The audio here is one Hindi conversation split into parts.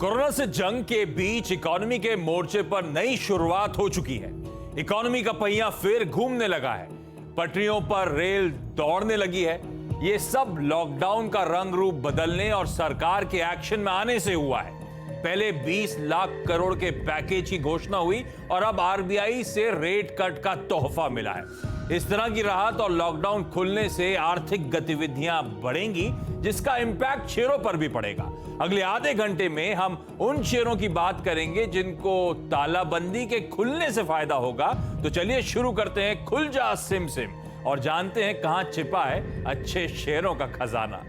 कोरोना से जंग के बीच इकोनॉमी के मोर्चे पर नई शुरुआत हो चुकी है। इकोनॉमी का पहिया फिर घूमने लगा है, पटरियों पर रेल दौड़ने लगी है। ये सब लॉकडाउन का रंग रूप बदलने और सरकार के एक्शन में आने से हुआ है। पहले 20 लाख करोड़ के पैकेज की घोषणा हुई और अब आरबीआई से रेट कट का तोहफा मिला है। इस तरह की राहत और लॉकडाउन खुलने से आर्थिक गतिविधियां बढ़ेंगी, जिसका इंपैक्ट शेयरों पर भी पड़ेगा। अगले आधे घंटे में हम उन शेयरों की बात करेंगे जिनको तालाबंदी के खुलने से फायदा होगा। तो चलिए शुरू करते हैं खुल जा सिम सिम और जानते हैं कहां छिपा है अच्छे शेयरों का खजाना।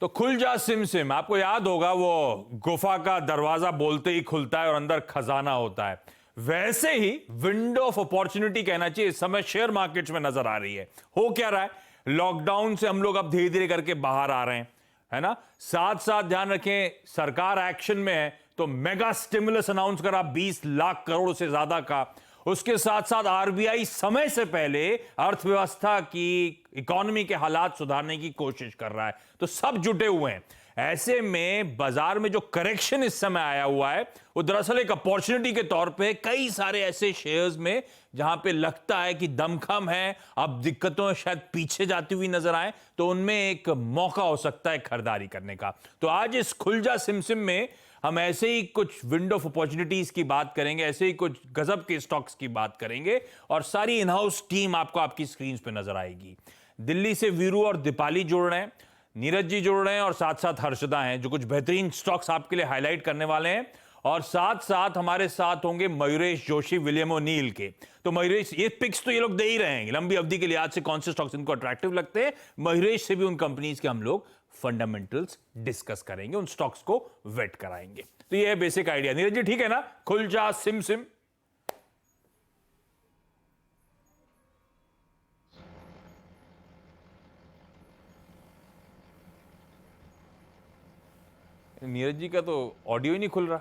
तो खुल जा सिम सिम, आपको याद होगा वो गुफा का दरवाजा बोलते ही खुलता है और अंदर खजाना होता है। वैसे ही विंडो ऑफ अपॉर्चुनिटी कहना चाहिए इस समय शेयर मार्केट्स में नजर आ रही है। हो क्या रहा है, लॉकडाउन से हम लोग अब धीरे धीरे करके बाहर आ रहे हैं, है ना। साथ साथ ध्यान रखें, सरकार एक्शन में है तो मेगा स्टिमुलस अनाउंस करा 20 लाख करोड़ से ज्यादा का। उसके साथ साथ आरबीआई समय से पहले अर्थव्यवस्था की, इकोनॉमी के हालात सुधारने की कोशिश कर रहा है। तो सब जुटे हुए हैं। ऐसे में बाजार में जो करेक्शन इस समय आया हुआ है वो दरअसल एक अपॉर्चुनिटी के तौर पे कई सारे ऐसे शेयर्स में जहां पे लगता है कि दमखम है, अब दिक्कतों शायद पीछे जाती हुई नजर आए, तो उनमें एक मौका हो सकता है खरीदारी करने का। तो आज इस खुल जा सिमसिम में हम ऐसे ही कुछ विंडो ऑफ अपॉर्चुनिटीज की बात करेंगे, ऐसे ही कुछ गजब के स्टॉक्स की बात करेंगे और सारी इन हाउस टीम आपको आपकी स्क्रीन पे नजर आएगी। दिल्ली से वीरू और दीपाली जुड़ रहे हैं, नीरज जी जुड़ रहे हैं और साथ साथ हर्षदा हैं जो कुछ बेहतरीन स्टॉक्स आपके लिए हाईलाइट करने वाले हैं। और साथ साथ हमारे साथ होंगे मयूरेश जोशी, विलियम ओनील के। तो मयूरेश, ये पिक्स तो ये लोग दे ही रहे हैं लंबी अवधि के लिए, आज से कौन से स्टॉक्स इनको अट्रैक्टिव लगते हैं। मयूरेश से भी उन कंपनीज के हम लोग फंडामेंटल्स डिस्कस करेंगे, उन स्टॉक्स को वेट कराएंगे। तो ये है बेसिक आइडिया। नीरज जी ठीक है ना, खुल जा सिम सिम। नीरज जी का तो ऑडियो ही नहीं खुल रहा,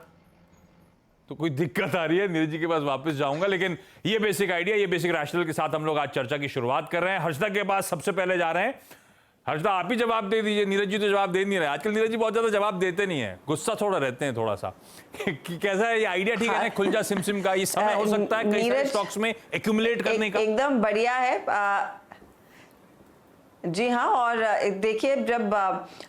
तो कोई दिक्कत आ रही है। नीरज जी के पास वापस जाऊंगा, लेकिन ये बेसिक आइडिया, ये बेसिक रैशनल के साथ हम लोग आज चर्चा की शुरुआत कर रहे हैं। हर्षदा के पास सबसे पहले जा रहे हैं। हर्षदा आप ही जवाब दे दीजिए, नीरज जी तो जवाब दे नहीं रहे। आजकल नीरज जी बहुत ज्यादा जवाब देते नहीं है, गुस्सा थोड़ा रहते हैं थोड़ा सा। कैसा है ये आइडिया, ठीक है ना खुल जा सिम सिम का? ये समय हो सकता है कई सारे स्टॉक्स में एक्यूमुलेट करने का। एकदम बढ़िया है। जी हाँ, और देखिए जब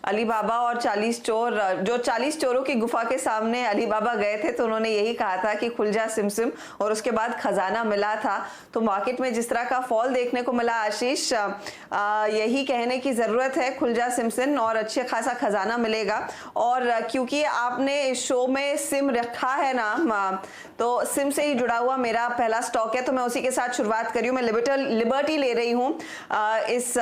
अलीबाबा और 40 चोर, जो 40 चोरों की गुफा के सामने अलीबाबा गए थे तो उन्होंने यही कहा था कि खुल जा सिमसिम, और उसके बाद खजाना मिला था। तो मार्केट में जिस तरह का फॉल देखने को मिला आशीष, यही कहने की जरूरत है, खुल जा सिमसिम और अच्छे खासा खजाना मिलेगा। और क्योंकि आपने इस शो में सिम रखा है ना, तो सिम से ही जुड़ा हुआ मेरा पहला स्टॉक है, तो मैं उसी के साथ शुरुआत करी हूँ। मैं लिबर्टी ले रही हूँ इस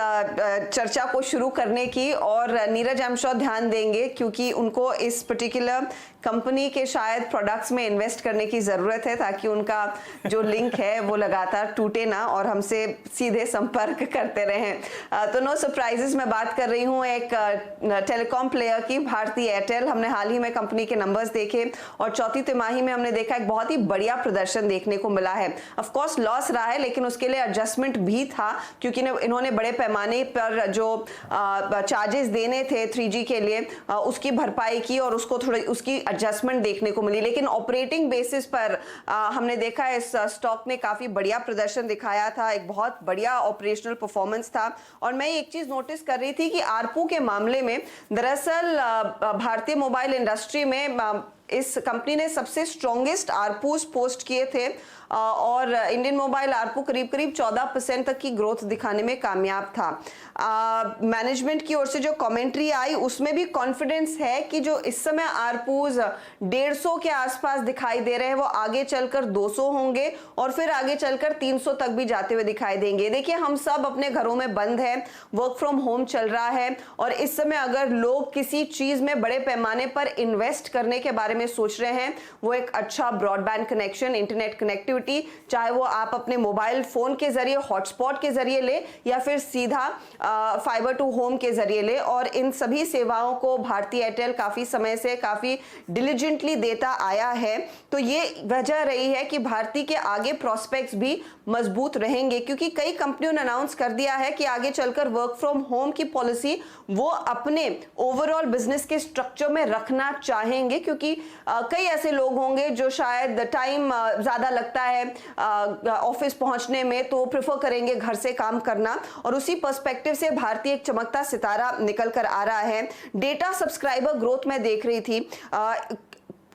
चर्चा को शुरू करने की, और नीरज आई एम श्योर ध्यान देंगे क्योंकि उनको इस पर्टिकुलर कंपनी के शायद प्रोडक्ट्स में इन्वेस्ट करने की जरूरत है ताकि उनका जो लिंक है वो लगातार टूटे ना और हमसे सीधे संपर्क करते रहें। तो नो सरप्राइजेस, मैं बात कर रही हूँ एक टेलीकॉम प्लेयर की, भारती एयरटेल। हमने हाल ही में कंपनी के नंबर्स देखे और चौथी तिमाही में हमने देखा एक बहुत ही बढ़िया प्रदर्शन देखने को मिला है। ऑफ कोर्स लॉस रहा है, लेकिन उसके लिए एडजस्टमेंट भी था क्योंकि इन्होंने बड़े पैमाने पर जो चार्जेस देने थे 3G के लिए उसकी भरपाई की और उसको थोड़ी उसकी एडजस्टमेंट देखने को मिली। लेकिन ऑपरेटिंग बेसिस पर हमने देखा इस स्टॉक ने काफी बढ़िया प्रदर्शन दिखाया था, एक बहुत बढ़िया ऑपरेशनल परफॉर्मेंस था। और मैं एक चीज नोटिस कर रही थी कि आरपू के मामले में दरअसल भारतीय मोबाइल इंडस्ट्री में इस कंपनी ने सबसे स्ट्रॉन्गेस्ट आरपूस पोस्ट किए थे और इंडियन मोबाइल आरपू करीब करीब 14% तक की ग्रोथ दिखाने में कामयाब था। मैनेजमेंट की ओर से जो कमेंट्री आई उसमें भी कॉन्फिडेंस है कि जो इस समय आरपूस 150 के आसपास दिखाई दे रहे हैं वो आगे चलकर 200 होंगे और फिर आगे चलकर 300 तक भी जाते हुए दिखाई देंगे। देखिए हम सब अपने घरों में बंद हैं, वर्क फ्रॉम होम चल रहा है और इस समय अगर लोग किसी चीज में बड़े पैमाने पर इन्वेस्ट करने के बारे में में सोच रहे हैं वो एक अच्छा ब्रॉडबैंड कनेक्शन, इंटरनेट कनेक्टिविटी, चाहे वो आप अपने मोबाइल फोन के जरिए हॉटस्पॉट के जरिए ले या फिर सीधा फाइबर टू होम के जरिए ले। और इन सभी सेवाओं को भारती एयरटेल काफी समय से काफी डिलीजेंटली देता आया है। तो ये वजह रही है कि भारती के आगे प्रोस्पेक्ट्स भी मजबूत रहेंगे, क्योंकि कई कंपनियों ने अनाउंस कर दिया है कि आगे चलकर वर्क फ्रॉम होम की पॉलिसी वो अपने ओवरऑल बिजनेस के स्ट्रक्चर में रखना चाहेंगे, क्योंकि कई ऐसे लोग होंगे जो शायद टाइम ज्यादा लगता है ऑफिस पहुंचने में, तो प्रेफर करेंगे घर से काम करना। और उसी पर्सपेक्टिव से भारती एक चमकता सितारा निकल कर आ रहा है। डेटा सब्सक्राइबर ग्रोथ में देख रही थी,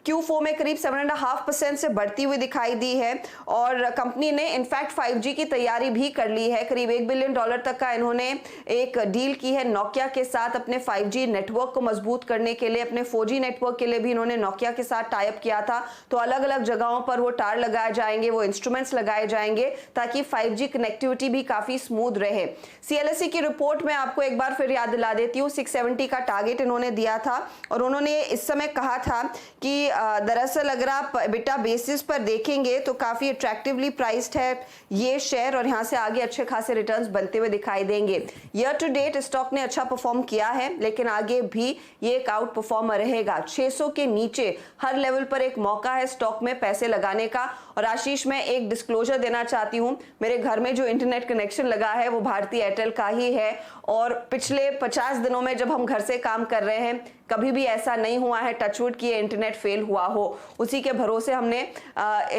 Q4 में करीब 7.5% से बढ़ती हुई दिखाई दी है और कंपनी ने इनफैक्ट 5G की तैयारी भी कर ली है। करीब $1 बिलियन तक का इन्होंने एक डील की है नोकिया के साथ अपने 5G नेटवर्क को मजबूत करने के लिए। अपने 4G नेटवर्क के लिए भी इन्होंने नोकिया के साथ टाई अप किया था। तो अलग अलग जगहों पर वो टार लगाए जाएंगे, वो इंस्ट्रूमेंट्स लगाए जाएंगे ताकि 5G कनेक्टिविटी भी काफी स्मूथ रहे। CLSA की रिपोर्ट में आपको एक बार फिर याद दिला देती हूँ, 670 का टारगेट इन्होंने दिया था और उन्होंने इस समय कहा था कि दरअसल अगर आप EBITDA बेसिस पर देखेंगे तो काफी अट्रैक्टिवली प्राइस्ड है ये शेयर और यहां से आगे अच्छे खासे रिटर्न्स बनते हुए दिखाई देंगे। ईयर टू डेट स्टॉक ने अच्छा परफॉर्म किया है, लेकिन आगे भी ये एक आउट परफॉर्मर रहेगा। 600 के नीचे हर लेवल पर एक मौका है स्टॉक में पैसे लगाने का। और आशीष, मैं एक डिस्क्लोजर देना चाहती हूँ, मेरे घर में जो इंटरनेट कनेक्शन लगा है वो भारती एयरटेल का ही है और पिछले 50 दिनों में जब हम घर से काम कर रहे हैं कभी भी ऐसा नहीं हुआ है टचवुड की इंटरनेट फेल हुआ हो। उसी के भरोसे हमने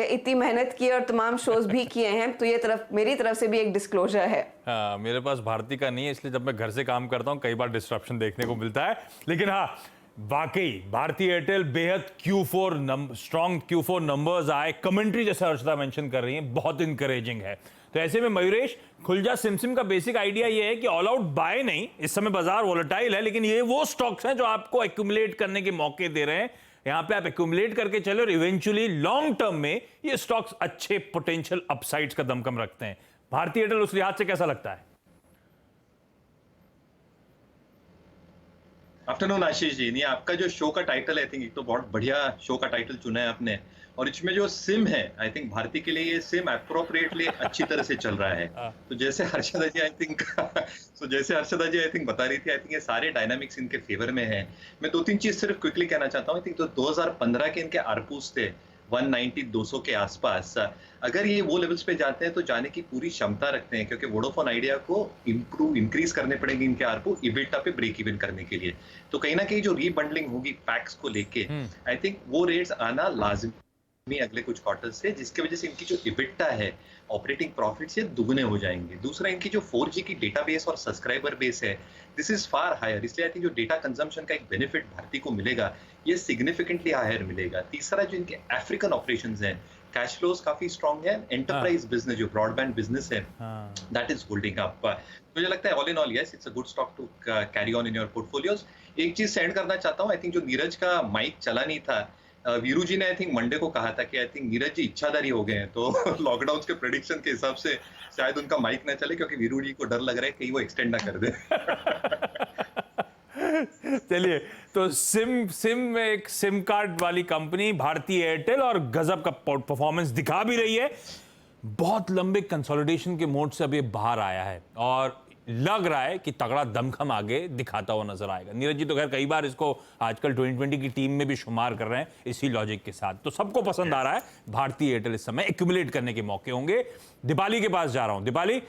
इतनी मेहनत की और तमाम शोज भी किए हैं। तो ये मेरी तरफ से भी एक डिस्क्लोजर है। मेरे पास भारती का नहीं है, इसलिए जब मैं घर से काम करता हूँ कई बार डिस्ट्रप्शन देखने को मिलता है। लेकिन हाँ, वाकई भारती एयरटेल बेहद स्ट्रॉन्ग Q4 नंबर्स आए, कमेंट्री जैसे अर्चना मेंशन कर रही है बहुत इंकरेजिंग है। तो ऐसे में मयूरेश, खुलजा सिमसिम का बेसिक आइडिया ये है कि ऑल आउट बाय नहीं, इस समय बाजार वोलेटाइल है, लेकिन ये वो स्टॉक्स हैं जो आपको एक्यूमुलेट करने के मौके दे रहे हैं। यहां पे आप एक्यूमुलेट करके चले और इवेंचुअली लॉन्ग टर्म में ये स्टॉक्स अच्छे पोटेंशियल अपसाइड्स का दमकम रखते हैं। भारती एयरटेल उस लिहाज से कैसा लगता है? आफ्टरनून आशीष जी। नहीं, आपका जो शो का टाइटल है, आई थिंक एक तो बहुत बढ़िया शो का टाइटल चुना है आपने, और इसमें जो सिम है आई थिंक भारती के लिए ये सिम अप्रोप्रिएटली अच्छी तरह से चल रहा है। तो जैसे हर्षदा जी आई थिंक बता रही थी, आई थिंक ये सारे डायनामिक्स इनके फेवर में है। मैं 2-3 चीज सिर्फ क्विकली कहना चाहता हूँ। आई थिंक तो 2015 के इनके आरपूस थे 190-200 के आसपास। अगर ये वो लेवल्स पे जाते हैं तो जाने की पूरी क्षमता रखते हैं, क्योंकि वोडाफोन आइडिया को इंक्रीज करने पड़ेंगे इनके आरपू इबिटा पे ब्रेक इवन करने के लिए। तो कहीं ना कहीं जो रीबंडलिंग होगी पैक्स को लेके, आई थिंक वो रेट्स आना लाजमी अगले कुछ क्वार्टर से, जिसकी वजह से इनकी जो इबिटा है, ऑपरेटिंग प्रॉफिट से दुगने हो जाएंगे। दूसरा, इनकी जो 4G की डेटाबेस और सब्सक्राइबर बेस है, दिस इज फार हायर, इसलिए आई थिंक जो डेटा कंजम्पशन का एक बेनिफिट भारती को मिलेगा ये सिग्निफिकेंटली हायर मिलेगा। तीसरा, जो इनके अफ्रीकन ऑपरेशंस हैं, कैश फ्लोज काफी स्ट्रांग है। एंटरप्राइज बिजनेस जो ब्रॉडबैंड बिजनेस है, दैट इज होल्डिंग अप। मुझे लगता है all in all yes, it's a good stock to carry on in your portfolios. एक चीज सेंड करना चाहता हूँ, आई थिंक जो नीरज का माइक चला नहीं था, वीरू जी ने आई थिंक मंडे को कहा था कि आई थिंक नीरज जी इच्छाधारी हो गए हैं, तो लॉकडाउन के प्रेडिक्शन के हिसाब से शायद उनका माइक ना चले, क्योंकि वीरू जी को डर लग रहा है कहीं वो एक्सटेंड ना कर दे। चलिए, तो सिम में एक सिम कार्ड वाली कंपनी भारती एयरटेल और गजब का परफॉर्मेंस दिखा भी रही है। बहुत लंबे कंसोलिडेशन के मोड से अब ये बाहर आया है और लग रहा है कि तगड़ा दमखम आगे दिखाता हुआ नजर आएगा। नीरज जी तो खैर कई बार इसको आजकल 2020 की टीम में भी शुमार कर रहे हैं इसी लॉजिक के साथ। तो सबको पसंद आ रहा है भारती एयरटेल। इस समय एक्यूमुलेट करने के मौके होंगे। दीपाली के पास जा रहा हूं। दीपाली,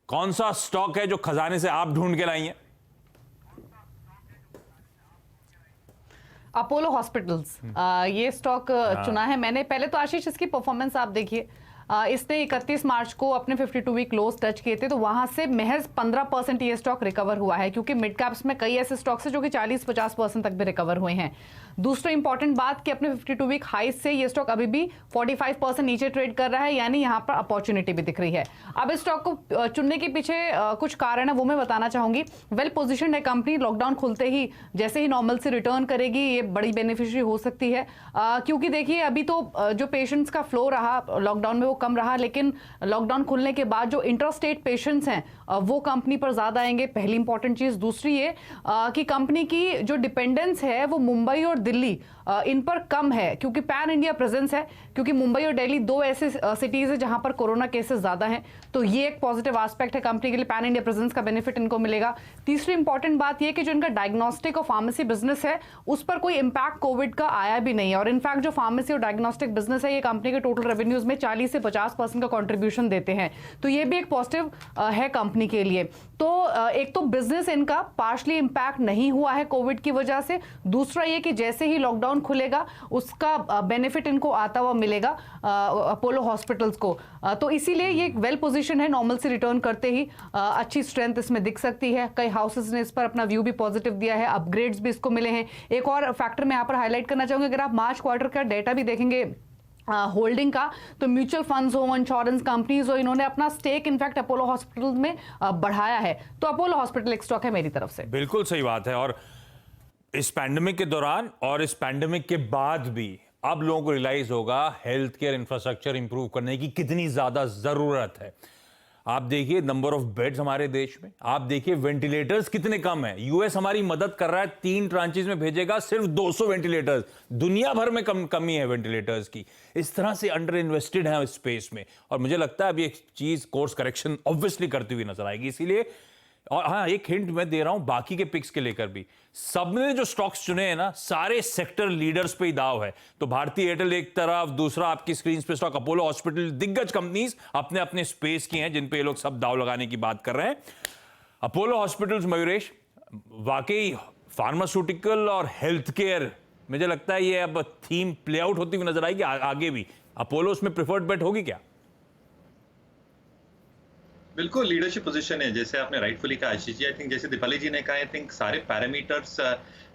कौन सा स्टॉक है जो खजाने से आप ढूंढ के लाई हैं? अपोलो हॉस्पिटल्स, ये स्टॉक चुना है मैंने। पहले तो आशीष इसकी परफॉर्मेंस आप देखिए, इसने 31 मार्च को अपने 52 वीक लोज टच किए थे, तो वहां से महज 15% ये स्टॉक रिकवर हुआ है, क्योंकि मिड कैप्स में कई ऐसे स्टॉक्स हैं जो कि 40-50% तक भी रिकवर हुए हैं। दूसरा इंपॉर्टेंट बात कि अपने 52 वीक हाई से ये स्टॉक अभी भी 45% नीचे ट्रेड कर रहा है, यानी यहाँ पर अपॉर्चुनिटी भी दिख रही है। अब इस स्टॉक को चुनने के पीछे कुछ कारण है, वो मैं बताना चाहूंगी। वेल पोजिशन्ड है कंपनी, लॉकडाउन खुलते ही जैसे ही नॉर्मल से रिटर्न करेगी ये बड़ी बेनिफिशियरी हो सकती है, क्योंकि देखिए अभी तो जो पेशेंट्स का फ्लो रहा लॉकडाउन में वो कम रहा, लेकिन लॉकडाउन खुलने के बाद जो इंट्रास्टेट पेशेंट्स हैं वो कंपनी पर ज्यादा आएंगे, पहली इंपॉर्टेंट चीज। दूसरी ये कि कंपनी की जो डिपेंडेंस है वो मुंबई और दिल्ली इन पर कम है, क्योंकि पैन इंडिया प्रेजेंस है, क्योंकि मुंबई और दिल्ली दो ऐसे सिटीज है जहां पर कोरोना केसेस ज्यादा हैं, तो ये एक पॉजिटिव एस्पेक्ट है कंपनी के लिए। पैन इंडिया प्रेजेंस का बेनिफिट इनको मिलेगा। तीसरी इंपॉर्टेंट बात यह कि जो इनका डायग्नोस्टिक और फार्मेसी बिजनेस है उस पर कोई इंपैक्ट कोविड का आया भी नहीं है, और इनफैक्ट जो फार्मेसी और डायग्नोस्टिक बिजनेस है ये कंपनी के टोटल रेवेन्यूज में 40 से 50% का कंट्रीब्यूशन देते हैं, तो ये भी एक पॉजिटिव है कंपनी के लिए। तो एक तो बिजनेस इनका पार्शली इंपैक्ट नहीं हुआ है कोविड की वजह से, दूसरा ये कि जैसे ही लॉकडाउन खुलेगा उसका बेनिफिट इनको आता हुआ मिलेगा अपोलो हॉस्पिटल्स को, तो इसीलिए ये वेल पोजीशन है। नॉर्मल से रिटर्न करते ही अच्छी स्ट्रेंथ इसमें दिख सकती है। कई हाउसेस ने इस पर अपना व्यू भी पॉजिटिव दिया है, अपग्रेड्स भी इसको मिले हैं। एक और फैक्टर मैं यहाँ पर हाईलाइट करना चाहूंगी, अगर आप मार्च क्वार्टर का डेटा भी देखेंगे होल्डिंग का, तो म्यूचुअल फंड्स हो, इंश्योरेंस कंपनीज हो, इन्होंने अपना स्टेक इनफैक्ट अपोलो हॉस्पिटल में बढ़ाया है। तो अपोलो हॉस्पिटल एक स्टॉक है मेरी तरफ से। बिल्कुल सही बात है। और इस पैंडेमिक के दौरान और इस पैंडेमिक के बाद भी अब लोगों को रियलाइज होगा हेल्थ केयर इंफ्रास्ट्रक्चर इंप्रूव करने की कितनी ज्यादा जरूरत है। आप देखिए नंबर ऑफ बेड्स हमारे देश में, आप देखिए वेंटिलेटर्स कितने कम है। यूएस हमारी मदद कर रहा है, 3 ट्रांचेस में भेजेगा सिर्फ 200 वेंटिलेटर्स, दुनिया भर में कमी है वेंटिलेटर्स की। इस तरह से अंडर इन्वेस्टेड है इस स्पेस में, और मुझे लगता है अभी एक चीज कोर्स करेक्शन ऑब्वियसली करती हुई नजर आएगी। इसीलिए, और हाँ, एक हिंट मैं दे रहा हूं बाकी के पिक्स के लेकर भी, सबने जो स्टॉक्स चुने हैं ना सारे सेक्टर लीडर्स पे ही दाव है। तो भारतीय एयरटेल एक तरफ, दूसरा आपकी स्क्रीन पे स्टॉक अपोलो हॉस्पिटल, दिग्गज कंपनीज अपने अपने स्पेस की हैं जिन पे ये लोग सब दाव लगाने की बात कर रहे हैं। अपोलो हॉस्पिटल्स, मयूरेश, वाकई फार्मास्यूटिकल और हेल्थ केयर, मुझे लगता है ये अब थीम प्ले आउट होती हुई नजर आएगी आगे भी। अपोलो उसमें प्रिफर्ड बेट होगी क्या? बिल्कुल लीडरशिप पोजीशन है, जैसे आपने राइटफुली कहा आशीष जी। आई थिंक जैसे दीपाली जी ने कहा, आई थिंक सारे पैरामीटर्स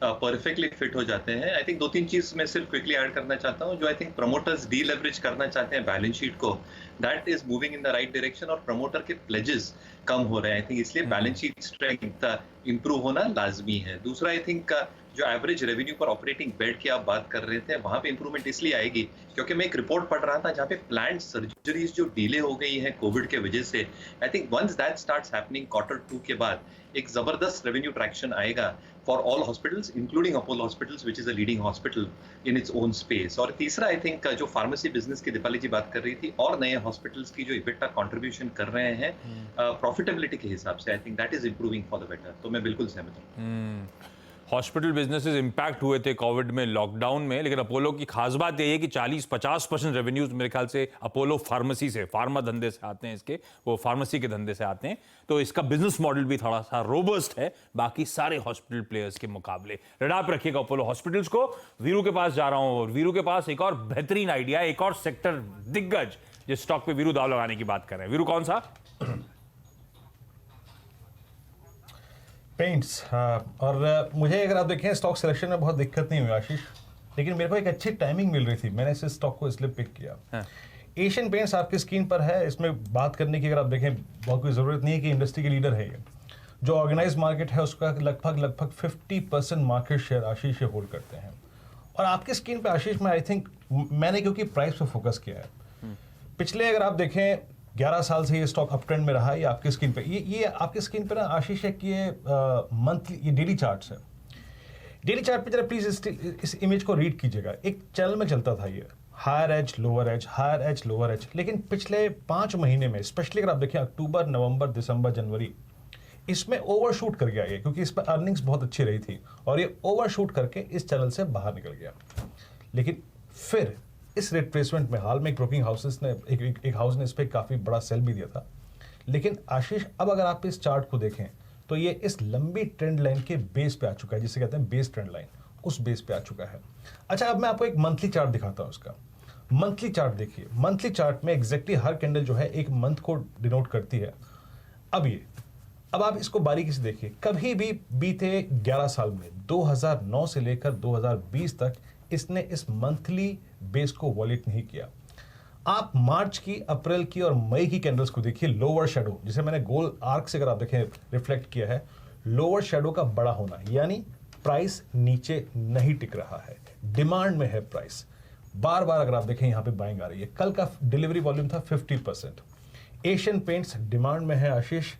परफेक्टली फिट हो जाते हैं। आई थिंक 2-3 चीज मैं सिर्फ क्विकली ऐड करना चाहता हूं, जो I think promoters D leverage करना चाहते हैं बैलेंस शीट को, that is moving in the right direction, और प्रमोटर के प्लेजेस कम हो रहे हैं। आई थिंक इसलिए बैलेंस शीट स्ट्रेंथ इंप्रूव होना लाजमी है। दूसरा, आई थिंक जो एवरेज रेवेन्यू पर ऑपरेटिंग बेड की आप बात कर रहे थे, वहां पे इंप्रूवमेंट इसलिए आएगी क्योंकि मैं एक रिपोर्ट पढ़ रहा था जहां पे प्लान्ड सर्जरीज जो डिले हो गई हैं कोविड के वजह से, I think once that starts happening Q2 के बाद एक जबरदस्त रेवेन्यू ट्रैक्शन आएगा for all hospitals including Apollo hospitals which is a leading hospital in its own space. और तीसरा, आई थिंक जो फार्मेसी बिजनेस की दीपाली जी बात कर रही थी, और नए हॉस्पिटल्स की जो इबिटा कंट्रीब्यूशन कर रहे हैं प्रॉफिटेबिलिटी के हिसाब से, I think that is improving for the better. तो मैं बिल्कुल सहमत हूं। हॉस्पिटल बिजनेसेस इंपैक्ट हुए थे कोविड में, लॉकडाउन में, लेकिन अपोलो की खास बात यह है कि 40-50% रेवेन्यूज मेरे ख्याल से अपोलो फार्मेसी से, फार्मा धंधे से आते हैं, इसके वो फार्मेसी के धंधे से आते हैं। तो इसका बिजनेस मॉडल भी थोड़ा सा रोबस्ट है बाकी सारे हॉस्पिटल प्लेयर्स के मुकाबले। रडाप रखिएगा अपोलो हॉस्पिटल्स को। वीरू के पास जा रहा हूं, और वीरू के पास एक और बेहतरीन आइडिया, एक और सेक्टर दिग्गज जिस स्टॉक पे वीरू दाव लगाने की बात कर रहे हैं। वीरू, कौन सा? पेंट्स। और मुझे अगर आप देखें स्टॉक सिलेक्शन में बहुत दिक्कत नहीं हुई आशीष, लेकिन मेरे को एक अच्छी टाइमिंग मिल रही थी, मैंने इस स्टॉक को इसलिए पिक किया। एशियन पेंट्स आपकी स्क्रीन पर है, इसमें बात करने की अगर आप देखें बहुत कोई ज़रूरत नहीं है कि इंडस्ट्री के लीडर है ये। जो ऑर्गेनाइज मार्केट है उसका लगभग 50% मार्केट शेयर आशीष होल्ड करते हैं। और आपकी स्क्रीन पर आशीष में आई थिंक मैंने क्योंकि प्राइस पर फोकस किया है, पिछले अगर आप देखें 11 साल से ये स्टॉक अप ट्रेंड में रहा है। ये आपकी स्क्रीन पे, ये आपकी स्क्रीन पे ना आशीष है कि ये मंथली, ये डेली चार्ट्स है। डेली चार्ट पे जरा प्लीज इस इमेज को रीड कीजिएगा। एक चैनल में चलता था ये higher age lower age, higher age lower age, लेकिन पिछले 5 महीने में स्पेशली अगर आप देखें अक्टूबर, नवंबर, दिसंबर, जनवरी, इसमें ओवरशूट कर गया ये, क्योंकि इस पर अर्निंग्स बहुत अच्छी रही थी और ये ओवरशूट करके इस चैनल से बाहर निकल गया। लेकिन फिर इस रिट्रेसमेंट में हाल में एक ब्रोकिंग हाउसेस ने एक हाउस ने इस पर काफ़ी बड़ा सेल भी दिया था। लेकिन आशीष अब अगर आप इस चार्ट को देखें तो ये इस लंबी ट्रेंड लाइन के बेस पे आ चुका है, जिसे कहते हैं बेस ट्रेंड लाइन, उस बेस पे आ चुका है। अच्छा, अब मैं आपको एक मंथली चार्ट दिखाता हूँ उसका। मंथली चार्ट देखिए, मंथली चार्ट में एग्जैक्टली हर कैंडल जो है एक मंथ को डिनोट करती है। अब आप इसको बारीकी से देखिए, कभी भी बीते 11 साल में 2009 से लेकर 2020 तक इसने इस मंथली बेस को वॉलेट नहीं किया। आप मार्च की, अप्रैल की और मई की कैंडल्स को देखिए, लोअर शेडो, जिसे मैंने गोल आर्क से अगर आप देखें रिफ्लेक्ट किया है, लोअर शेडो का बड़ा होना, यानी प्राइस नीचे नहीं टिक रहा है, डिमांड में है प्राइस। बार बार अगर आप देखें यहां पे बाइंग आ रही है। कल का डिलीवरी वॉल्यूम था 50%। एशियन पेंट्स डिमांड में है आशीष,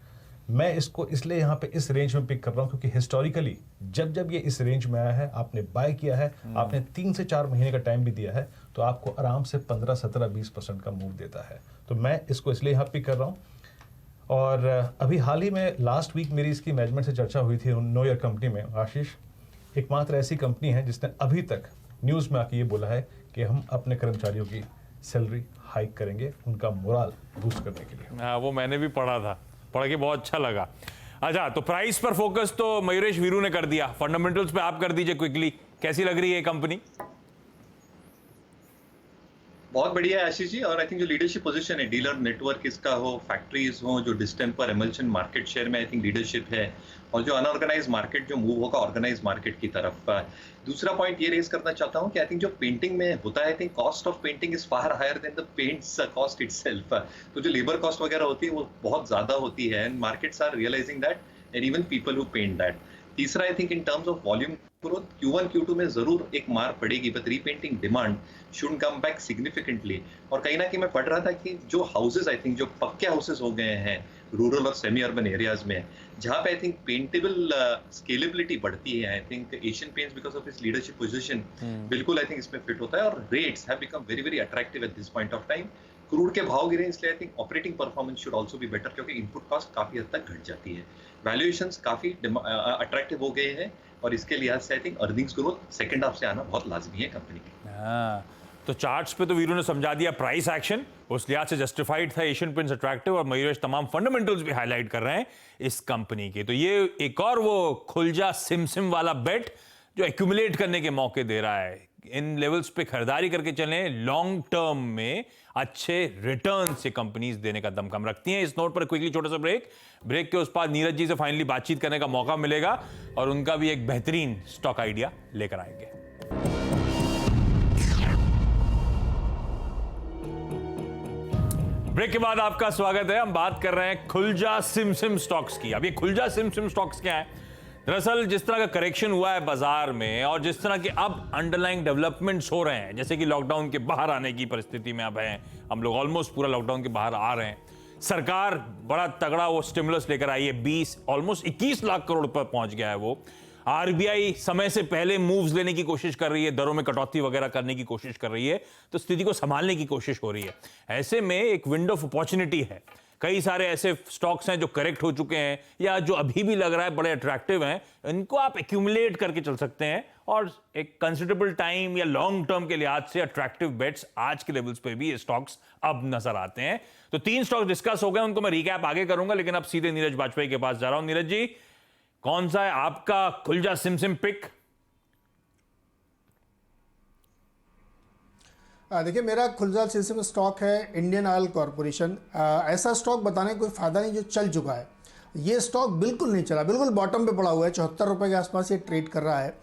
मैं इसको इसलिए यहाँ पे इस रेंज में पिक कर रहा हूँ क्योंकि हिस्टोरिकली जब जब ये इस रेंज में आया है, आपने बाय किया है, आपने 3 से 4 महीने का टाइम भी दिया है, तो आपको आराम से 15, 17, 20% का मूव देता है। तो मैं इसको इसलिए यहाँ पिक कर रहा हूँ। और अभी हाल ही में लास्ट वीक मेरी इसकी मैनेजमेंट से चर्चा हुई थी नो ईयर कंपनी में। आशीष एकमात्र ऐसी कंपनी है जिसने अभी तक न्यूज़ में आके ये बोला है कि हम अपने कर्मचारियों की सैलरी हाइक करेंगे, उनका मोरल बूस्ट करने के लिए। हाँ, वो मैंने भी पढ़ा था, पढ़ के बहुत अच्छा लगा। अच्छा, तो प्राइस पर फोकस तो मयूरेश वीरू ने कर दिया, फंडामेंटल्स पे आप कर दीजिए क्विकली, कैसी लग रही है कंपनी? बहुत बढ़िया है आशीष जी। और आई थिंक जो लीडरशिप पोजीशन है, डीलर नेटवर्क इसका हो, फैक्ट्रीज हो, जो डिस्टेंपर एमल्शन मार्केट शेयर में आई थिंक लीडरशिप है, और जो अनऑर्गेनाइज मार्केट जो मूव होगा ऑर्गेनाइज मार्केट की तरफ। दूसरा पॉइंट ये रेज करना चाहता हूँ कि आई थिंक जो पेंटिंग में होता है, I think cost of painting is far higher than the paints cost itself. तो जो लेबर कॉस्ट वगैरह होती है वो बहुत ज्यादा होती है, and markets are realising that, and even people who paint that. तीसरा I think in terms of volume growth Q1 Q2 में जरूर एक मार पड़ेगी, but repainting demand should come back significantly. और कहीं ना कहीं मैं पढ़ रहा था कि जो हाउसेज आई थिंक जो पक्के हाउसेज हो गए हैं रूरल और सेमी अर्बन एरियाज में, जहां पे आई थिंक पेंटेबल स्केलेबिलिटी बढ़ती है, I think Asian paints because of its leadership position बिल्कुल आई थिंक इसमें फिट होता है। और rates have become very very attractive at this point of time. Crude के भाव गिरे इसलिए I think operating performance should also be better, क्योंकि इनपुट कॉस्ट काफी हद तक घट जाती है, वैल्यूएशंस काफी अट्रैक्टिव हो गए हैं, और इसके लिहाज से I think earnings growth second half से आना बहुत लाजमी है कंपनी की। हाँ, तो चार्ट्स पे तो वीरू ने समझा दिया प्राइस एक्शन, उस लिहाज से जस्टिफाइड था एशियन पेंट्स अट्रैक्टिव, और मयूरेश तमाम फंडामेंटल्स भी हाईलाइट कर रहे हैं इस कंपनी के। तो ये एक और वो खुल जा सिम सिम वाला बेट जो एक्यूमुलेट करने के मौके दे रहा है। इन लेवल्स पे खरीदारी करके चलें, लॉन्ग टर्म में अच्छे रिटर्न से कंपनीज देने का दमखम रखती हैं। इस नोट पर क्विकली छोटा सा ब्रेक के उस पास नीरज जी से फाइनली बातचीत करने का मौका मिलेगा, और उनका भी एक बेहतरीन स्टॉक आइडिया लेकर आएंगे। ब्रेक के बाद आपका स्वागत है। हम बात कर रहे हैं खुलजा सिम सिम स्टॉक्स की। अब ये खुलजा सिम सिम स्टॉक्स क्या है? दरअसल जिस तरह का करेक्शन हुआ है बाजार में, और जिस तरह के अब अंडरलाइंग डेवलपमेंट्स हो रहे हैं, जैसे कि लॉकडाउन के बाहर आने की परिस्थिति में अब हैं, हम लोग ऑलमोस्ट पूरा लॉकडाउन के बाहर आ रहे हैं, सरकार बड़ा तगड़ा वो स्टिमुलस लेकर आई है, ऑलमोस्ट 21 लाख करोड़ पर पहुंच गया है वो। आरबीआई समय से पहले मूव्स लेने की कोशिश कर रही है, दरों में कटौती वगैरह करने की कोशिश कर रही है, तो स्थिति को संभालने की कोशिश हो रही है। ऐसे में एक विंडो ऑफ अपॉर्चुनिटी है। कई सारे ऐसे स्टॉक्स हैं जो करेक्ट हो चुके हैं, या जो अभी भी लग रहा है बड़े अट्रैक्टिव हैं, इनको आप एक्यूमुलेट करके चल सकते हैं, और एक कंसिडरेबल टाइम या लॉन्ग टर्म के लिहाज से अट्रैक्टिव बेट्स आज के लेवल्स पे भी ये स्टॉक्स अब नजर आते हैं। तो 3 स्टॉक्स डिस्कस हो गए, उनको मैं रिकैप आगे करूंगा, लेकिन अब सीधे नीरज वाजपेयी के पास जा रहा हूं। नीरज जी, कौन सा है आपका खुलजा सिम सिम पिक? देखिए, मेरा खुलजा सिम स्टॉक है इंडियन ऑयल कॉरपोरेशन। ऐसा स्टॉक बताने का कोई फ़ायदा नहीं जो चल चुका है। ये स्टॉक बिल्कुल नहीं चला, बिल्कुल बॉटम पे पड़ा हुआ है, 74 रुपये के आसपास ये ट्रेड कर रहा है।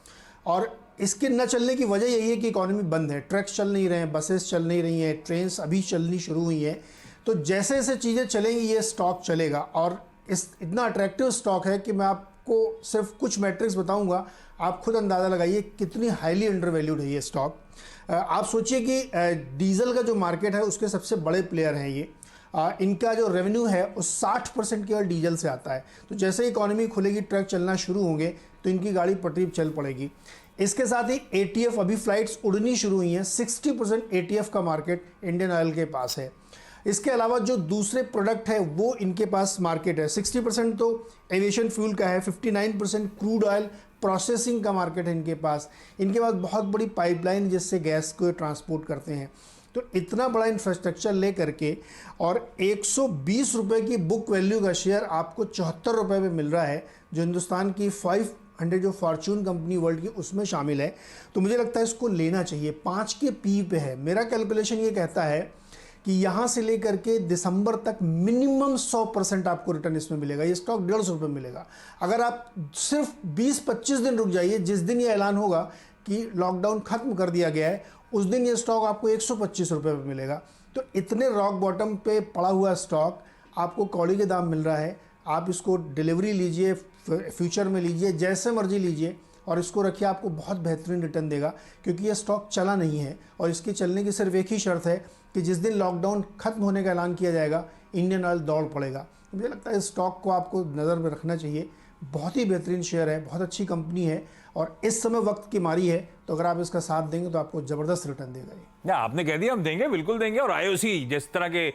और इसके न चलने की वजह यही है कि इकॉनमी बंद है, ट्रक्स चल नहीं रहे हैं, बसेस चल नहीं रही हैं, ट्रेन्स अभी चलनी शुरू हुई हैं। तो जैसे जैसे चीज़ें चलेंगी ये स्टॉक चलेगा, और इस इतना अट्रैक्टिव स्टॉक है कि मैं आपको सिर्फ कुछ मैट्रिक्स बताऊंगा, आप खुद अंदाज़ा लगाइए कितनी हाईली अंडर वैल्यूड है ये स्टॉक। आप सोचिए कि डीजल का जो मार्केट है उसके सबसे बड़े प्लेयर हैं ये। इनका जो रेवेन्यू है वो 60% केवल डीजल से आता है। तो जैसे ही इकॉनमी खुलेगी, ट्रक चलना शुरू होंगे, तो इनकी गाड़ी पटरी चल पड़ेगी। इसके साथ ही ATF अभी फ्लाइट्स उड़नी शुरू हुई हैं, 60% ATF का मार्केट इंडियन ऑयल के पास है। इसके अलावा जो दूसरे प्रोडक्ट है वो इनके पास मार्केट है, 60% तो एविएशन फ्यूल का है, 59% क्रूड ऑयल प्रोसेसिंग का मार्केट है इनके पास बहुत बड़ी पाइपलाइन जिससे गैस को ट्रांसपोर्ट करते हैं। तो इतना बड़ा इंफ्रास्ट्रक्चर ले करके और 120 रुपये की बुक वैल्यू का शेयर आपको 74 रुपये में मिल रहा है, जो हिंदुस्तान की 500 जो फॉर्चून कंपनी वर्ल्ड की उसमें शामिल है। तो मुझे लगता है इसको लेना चाहिए। 5 के पी पे है। मेरा कैलकुलेशन ये कहता है कि यहाँ से लेकर के दिसंबर तक मिनिमम 100% आपको रिटर्न इसमें मिलेगा। ये स्टॉक 150 रुपये मिलेगा। अगर आप सिर्फ 20-25 दिन रुक जाइए, जिस दिन ये ऐलान होगा कि लॉकडाउन खत्म कर दिया गया है, उस दिन ये स्टॉक आपको 125 रुपये में मिलेगा। तो इतने रॉक बॉटम पे पड़ा हुआ स्टॉक आपको कौड़ी के दाम मिल रहा है। आप इसको डिलीवरी लीजिए, फ्यूचर में लीजिए, जैसे मर्जी लीजिए, और इसको रखिए, आपको बहुत बेहतरीन रिटर्न देगा, क्योंकि ये स्टॉक चला नहीं है। और इसके चलने की सिर्फ एक ही शर्त है कि जिस दिन लॉकडाउन खत्म होने का ऐलान किया जाएगा, इंडियन ऑयल दौड़ पड़ेगा। मुझे लगता है इस स्टॉक को आपको नज़र में रखना चाहिए। बहुत ही बेहतरीन शेयर है, बहुत अच्छी कंपनी है और इस समय वक्त की मारी है, तो अगर आप इसका साथ देंगे तो आपको ज़बरदस्त रिटर्न देगा ये। आपने कह दिया हम देंगे, बिल्कुल देंगे। और आईओसी जिस तरह के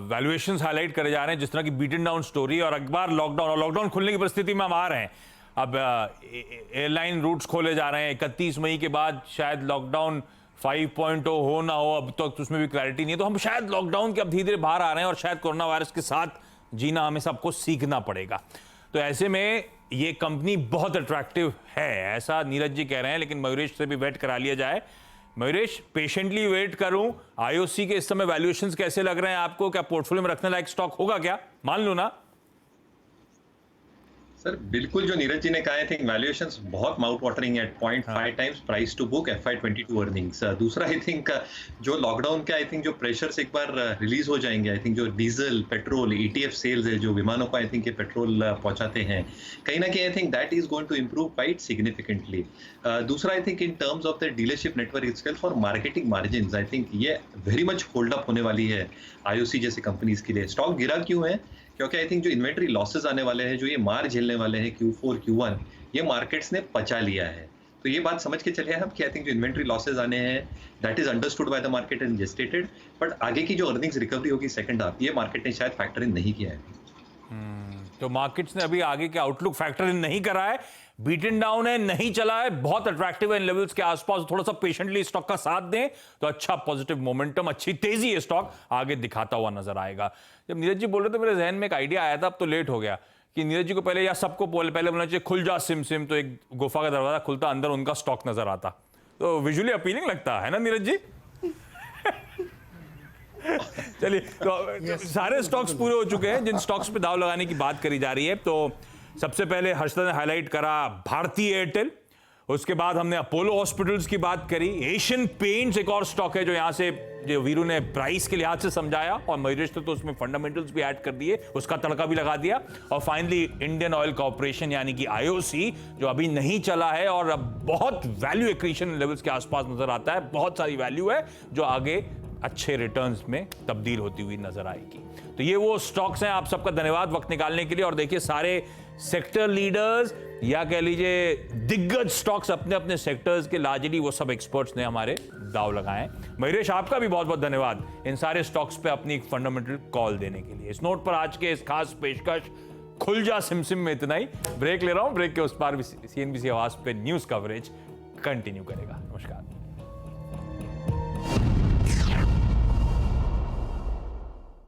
वैल्यूएशंस हाईलाइट करे जा रहे हैं, जिस तरह की बीटन डाउन स्टोरी, और अखबार लॉकडाउन खुलने की परिस्थिति में हम आ रहे हैं। अब एयरलाइन रूट्स खोले जा रहे हैं 31 मई के बाद, शायद लॉकडाउन 5.0 हो ना हो, अब तक तो उसमें भी क्लैरिटी नहीं है। तो हम शायद लॉकडाउन के अब धीरे धीरे बाहर आ रहे हैं और शायद कोरोना वायरस के साथ जीना हमें सबको सीखना पड़ेगा। तो ऐसे में ये कंपनी बहुत अट्रैक्टिव है, ऐसा नीरज जी कह रहे हैं। लेकिन मयूरेश से भी वेट करा लिया जाए। मयूरेश, पेशेंटली वेट करूं, आईओसी के इस समय वैल्यूएशंस कैसे लग रहे हैं आपको? क्या पोर्टफोलियो में रखने लायक स्टॉक होगा क्या? मान लो ना। सर बिल्कुल, जो नीरज जी ने कहा, आई थिंक वैल्यूएशंस बहुत mouth watering at 0.5 times price to book FY22 earnings. दूसरा आई थिंक जो लॉकडाउन के आई थिंक जो प्रेशर्स एक बार रिलीज हो जाएंगे, आई थिंक जो डीजल पेट्रोल ETF सेल्स है, जो विमानों को आई थिंक ये पेट्रोल पहुंचाते हैं, कहीं ना कहीं I think that is going to improve quite significantly. दूसरा I think in terms of the dealership network itself और मार्केटिंग मार्जिन्स, आई थिंक ये वेरी मच होल्ड अप होने वाली है आईओसी जैसे कंपनीज के लिए। स्टॉक गिरा क्यों है? क्योंकि आई थिंक जो इन्वेंट्री लॉसेस आने वाले हैं, जो ये मार झेलने वाले हैं Q4 Q1, ये मार्केट्स ने पचा लिया है। तो ये बात समझ के चले हम कि आई थिंक जो इन्वेंट्री लॉसेस आने हैं, that is understood by the market and gestated, but आगे की जो अर्निंग्स रिकवरी होगी सेकंड हाफ, ये मार्केट ने शायद फैक्टर इन नहीं किया है। तो मार्केट्स ने अभी आगे के आउटलुक फैक्टर इन नहीं करा है, बीटन डाउन है, नहीं चला है, बहुत अट्रैक्टिव है इन लेवल्स के आसपास। थोड़ा सा पेशेंटली स्टॉक का साथ दें तो अच्छा पॉजिटिव मोमेंटम, अच्छी तेजी है स्टॉक आगे दिखाता हुआ नजर आएगा। जब नीरज जी बोल रहे थे मेरे जहन में एक आइडिया आया था, अब तो लेट हो गया, कि नीरज जी को पहले या सबको पहले बोलना चाहिए खुल जा सिम सिम, तो एक गुफा का दरवाजा खुलता, अंदर उनका स्टॉक नजर आता। तो विजुअली अपीलिंग लगता है ना नीरज जी? चलिए, तो सारे स्टॉक्स पूरे हो चुके हैं जिन स्टॉक्स पे दाव लगाने की बात करी जा रही है। तो सबसे पहले हर्षद ने हाईलाइट करा भारती एयरटेल, उसके बाद हमने अपोलो हॉस्पिटल्स की बात करी, एशियन पेंट्स एक और स्टॉक है जो यहां से जो वीरू ने प्राइस के लिहाज से समझाया, और मयूरेश तो उसमें फंडामेंटल्स भी ऐड कर दिए, उसका तड़का भी लगा दिया। और फाइनली इंडियन ऑयल कॉर्पोरेशन यानी कि आईओसी, जो अभी नहीं चला है और अब बहुत वैल्यू एक्रीशन लेवल्स के आसपास नजर आता है, बहुत सारी वैल्यू है जो आगे अच्छे रिटर्न्स में तब्दील होती हुई नजर आएगी। तो ये वो स्टॉक्स हैं। आप सबका धन्यवाद वक्त निकालने के लिए। और देखिए, सारे सेक्टर लीडर्स या कह लीजिए दिग्गज स्टॉक्स अपने अपने सेक्टर्स के, लार्जली वो सब एक्सपर्ट्स ने हमारे दाव लगाए। मयूरेश, आपका भी बहुत बहुत धन्यवाद इन सारे स्टॉक्स पे अपनी फंडामेंटल कॉल देने के लिए। इस नोट पर आज के इस खास पेशकश खुल जा सिमसिम में इतना ही। ब्रेक ले रहा हूं, ब्रेक के उस पार भी CNBC आवाज पे न्यूज कवरेज कंटिन्यू करेगा। नमस्कार।